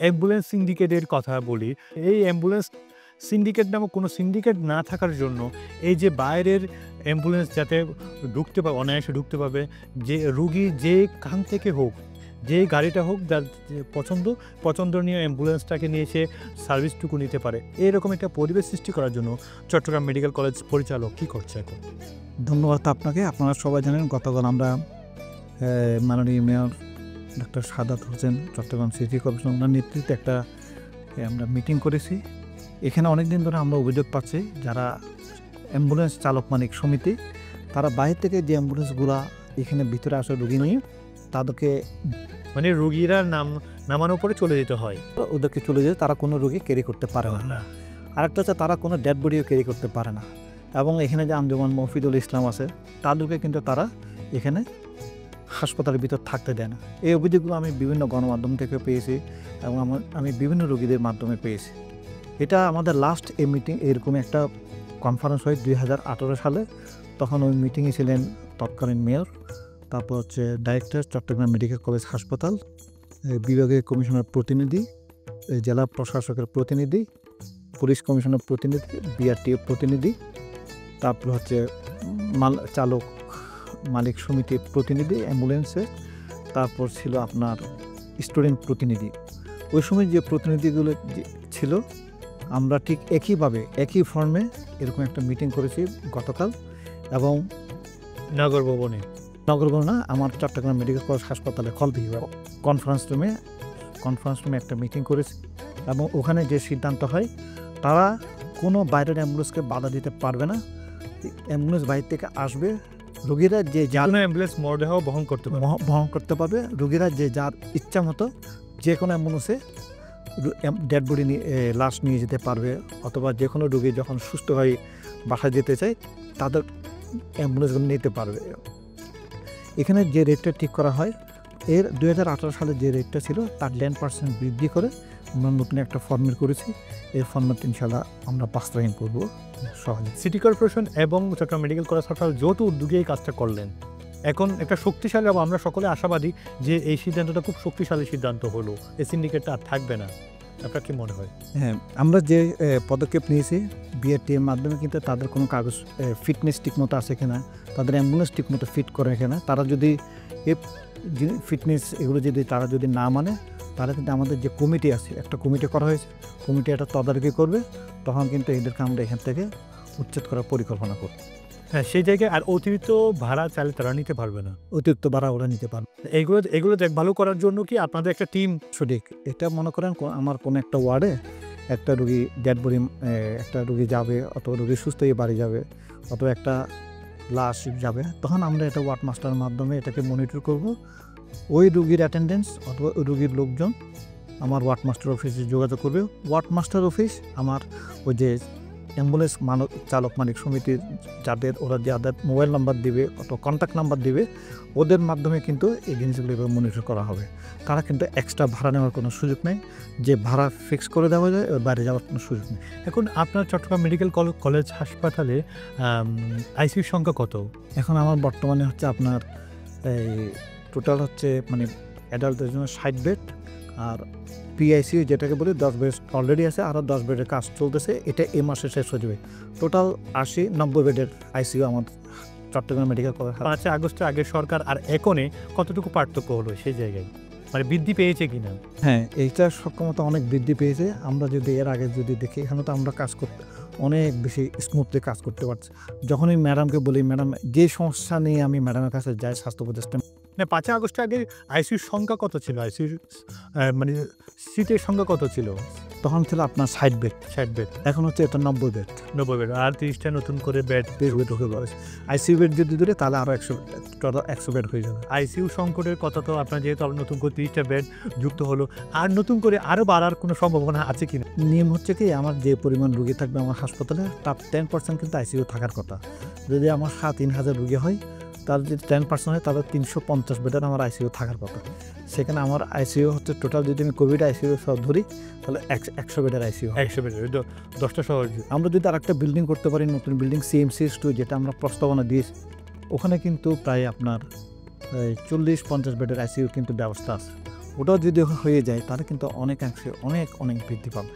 Ambulance সিন্ডিকেটের কথা বলি। এই অ্যাম্বুলেন্স সিন্ডিকেট নামক কোনো সিন্ডিকেট না থাকার জন্য এই যে বাইরের অ্যাম্বুলেন্স যাতে ঢুকতে পারে, অনায়াসে ঢুকতে পারবে, যে রুগী যেখান থেকে হোক, যে গাড়িটা হোক, যার যে পছন্দনীয় অ্যাম্বুলেন্সটাকে নিয়ে সে সার্ভিসটুকু নিতে পারে, এরকম একটা পরিবেশ সৃষ্টি করার জন্য চট্টগ্রাম মেডিকেল কলেজ পরিচালক কী করছে এখন? ধন্যবাদ আপনাকে। আপনারা সবাই জানেন গতকাল আমরা মাননীয় mayor doctor Sadat Hossain Chittagong city corporation ওনার নেতৃত্বে একটা আমরা মিটিং করেছি। এখানে অনেক দিন ধরে আমরা অভিযোগ পাচ্ছি যারা অ্যাম্বুলেন্স চালক মালিক সমিতি, তারা বাইরে থেকে যে অ্যাম্বুলেন্সগুলো এখানে ভিতরে আসে রুগী নিয়ে, তাদেরকে মানে রুগীরা নামানোর পরে চলে যেতে হয়, ওদেরকে চলে যেতে, তারা কোনো রুগী ক্যারি করতে পারে না। আরেকটা হচ্ছে তারা কোনো ডেড বডিও ক্যারি করতে পারে না। এবং এখানে যে আঞ্জুমান মফিদুল ইসলাম আছে, তাদেরকে কিন্তু তারা এখানে হাসপাতালের ভিতর থাকতে দেয় না। এই অভিযোগগুলো আমি বিভিন্ন গণমাধ্যম থেকে পেয়েছি এবং আমি বিভিন্ন রোগীদের মাধ্যমে পেয়েছি। এটা আমাদের লাস্ট এই মিটিং এরকম একটা কনফারেন্স হয় 2018 সালে। তখন ওই মিটিংয়ে ছিলেন তৎকালীন মেয়র, তারপর হচ্ছে ডাইরেক্টর চট্টগ্রাম মেডিকেল কলেজ হাসপাতাল, বিভাগীয় কমিশনার প্রতিনিধি, জেলা প্রশাসকের প্রতিনিধি, পুলিশ কমিশনার প্রতিনিধি, বিআরটিএ প্রতিনিধি, তারপর হচ্ছে চালক মালিক সমিতির প্রতিনিধি অ্যাম্বুলেন্সের, তারপর ছিল আপনার স্টুডেন্ট প্রতিনিধি। ওই সময় যে প্রতিনিধিগুলো ছিল, আমরা ঠিক একইভাবে একই ফর্মে এরকম একটা মিটিং করেছি গতকাল। এবং নগর ভবনে না, আমার চট্টগ্রাম মেডিকেল কলেজ হাসপাতালে কনফারেন্স রুমে একটা মিটিং করেছি। এবং ওখানে যে সিদ্ধান্ত হয়, তারা কোনো বাইরের অ্যাম্বুলেন্সকে বাধা দিতে পারবে না। অ্যাম্বুলেন্স বাইরে থেকে আসবে, রোগীরা যে যার অ্যাম্বুলেন্স মরদেহ বহন করতে পারবে। রোগীরা যে যার ইচ্ছা মতো যে কোনো অ্যাম্বুলেন্সে ডেড বডি লাশ নিয়ে যেতে পারবে, অথবা যে কোনো রোগী যখন সুস্থ হয়ে বাসায় যেতে চায় তাদের অ্যাম্বুলেন্সগুলো নিতে পারবে। এখানে যে রেটটা ঠিক করা হয়, এর 2018 সালে যে রেটটা ছিল তার 10% বৃদ্ধি করে আমরা নতুন একটা ফর্মেট করেছি। এই ফর্মেট ইনশাল্লাহ আমরা বাস্তবায়ন করব সহজে। সিটি কর্পোরেশন এবং চট্টগ্রাম মেডিকেল কলেজ হাসপাতাল যৌথ উদ্যোগে এই কাজটা করলেন। এখন একটা শক্তিশালী, এবং আমরা সকলে আশাবাদী যে এই সিদ্ধান্তটা খুব শক্তিশালী সিদ্ধান্ত হলো, এই সিন্ডিকেটটা আর থাকবে না। আপনার কি মনে হয়? হ্যাঁ, আমরা যে পদক্ষেপ নিয়েছি বিআরটিএর মাধ্যমে, কিন্তু তাদের কোনো কাগজ ফিটনেস ঠিকমতো আছে কিনা, তাদের অ্যাম্বুলেন্স ঠিকমতো ফিট করে কিনা, তারা যদি ফিটনেস এগুলো তারা যদি না মানে, তাহলে কিন্তু আমাদের যে কমিটি আছে, একটা কমিটি করা হয়েছে, কমিটি এটা তদারকি করবে। তখন কিন্তু এদেরকে আমরা এখান থেকে উচ্ছেদ করার পরিকল্পনা করব। হ্যাঁ, সেই জায়গায় আর অতিরিক্ত ভাড়া চাইলে তারা নিতে পারবে না, অতিরিক্ত ভাড়া ওরা নিতে পারবে। এগুলো দেখভাল করার জন্য কি আপনাদের একটা টিম? সঠিক। এটা মনে করেন আমার কোনো একটা ওয়ার্ডে একটা রুগী ডেড বডি, একটা রুগী যাবে, অথবা রুগী সুস্থ হয়ে বাড়ি যাবে, অথবা একটা লাশ যাবে, তখন আমরা এটা ওয়ার্ড মাস্টারের মাধ্যমে এটাকে মনিটর করব। ওই রুগীর অ্যাটেন্ডেন্স অথবা ওই রুগীর লোকজন আমার ওয়ার্ড মাস্টার অফিসে যোগাযোগ করবে। ওয়ার্ড মাস্টার অফিস আমার ওই যে অ্যাম্বুলেন্স চালক মালিক সমিতির যাদের মোবাইল নাম্বার দিবে অথবা কন্ট্যাক্ট নাম্বার দিবে, ওদের মাধ্যমে কিন্তু এই জিনিসগুলো মনিটর করা হবে। তারা কিন্তু এক্সট্রা ভাড়া নেওয়ার কোনো সুযোগ নেই, যে ভাড়া ফিক্স করে দেওয়া যায় ওর বাইরে যাওয়ার কোনো সুযোগ নেই। এখন আপনার চট্টগ্রাম মেডিকেল কলেজ হাসপাতালে আইসিইউর সংখ্যা কত? এখন আমার বর্তমানে হচ্ছে আপনার এই টোটাল হচ্ছে মানে অ্যাডাল্টদের জন্য 60 বেড, আর পিআইসিইউ যেটাকে বলি 10 বেড অলরেডি আছে, আরও 10 বেডের কাজ চলতেছে। এটা এই মাসে শেষ হয়ে যাবে। টোটাল 80-90 বেডের আইসিইউ আমার চট্টগ্রাম মেডিকেল কলেজ। 5 আগস্টের আগে সরকার আর এখনে কতটুকু পার্থক্য হলো সেই জায়গায়, মানে বৃদ্ধি পেয়েছে কিনা? হ্যাঁ, এইটার সক্ষমতা অনেক বৃদ্ধি পেয়েছে। আমরা যদি এর আগে যদি দেখি, এখানে তো আমরা কাজ করতে অনেক বেশি স্মুথলি কাজ করতে পারছি। যখনই ম্যাডামকে বলি, ম্যাডাম যে সমস্যা নিয়ে আমি ম্যাডামের কাছে যাই স্বাস্থ্য উপদেষ্টা, 5 আগস্টের আগে আইসিইউর সংখ্যা কত ছিল? আইসিইউর মানে সিটের সংখ্যা কত ছিল? তখন ছিল আপনার 60 বেড। এখন হচ্ছে এটা 90 বেড। আর 30টা নতুন করে বেড ঢুকে পড়েছে। আইসিইউ বেড যদি ধরে তাহলে আরও 100 বেড হয়ে যাবে। আইসিইউ সংকটের কথা তো আপনার যেহেতু নতুন করে 30টা বেড যুক্ত হলো, আর নতুন করে আরও বাড়ার কোনো সম্ভাবনা আছে কিনা? নিয়ম হচ্ছে কি, আমার যে পরিমাণ রুগী থাকবে আমার হাসপাতালে, তার 10% কিন্তু আইসিইউ থাকার কথা। যদি আমার 3,000 রুগী হয়, তার যদি 10% হয়, তাহলে 350 বেডের আমার আইসিইউ থাকার কথা। সেখানে আমার আইসিইউ হচ্ছে টোটাল, যদি আমি কোভিড আইসিইউ সব ধরি, তাহলে 100 বেডের আইসিইউ। 100 বেডের 10টা শহর। আমরা যদি আরেকটা বিল্ডিং করতে পারি, নতুন বিল্ডিং CMCH2, যেটা আমরা প্রস্তাবনা দিয়েছি, ওখানে কিন্তু প্রায় আপনার 40-50 বেডের আইসিইউ কিন্তু ব্যবস্থা আছে। ওটাও যদি হয়ে যায় তাহলে কিন্তু অনেকাংশে অনেক বৃদ্ধি পাবে।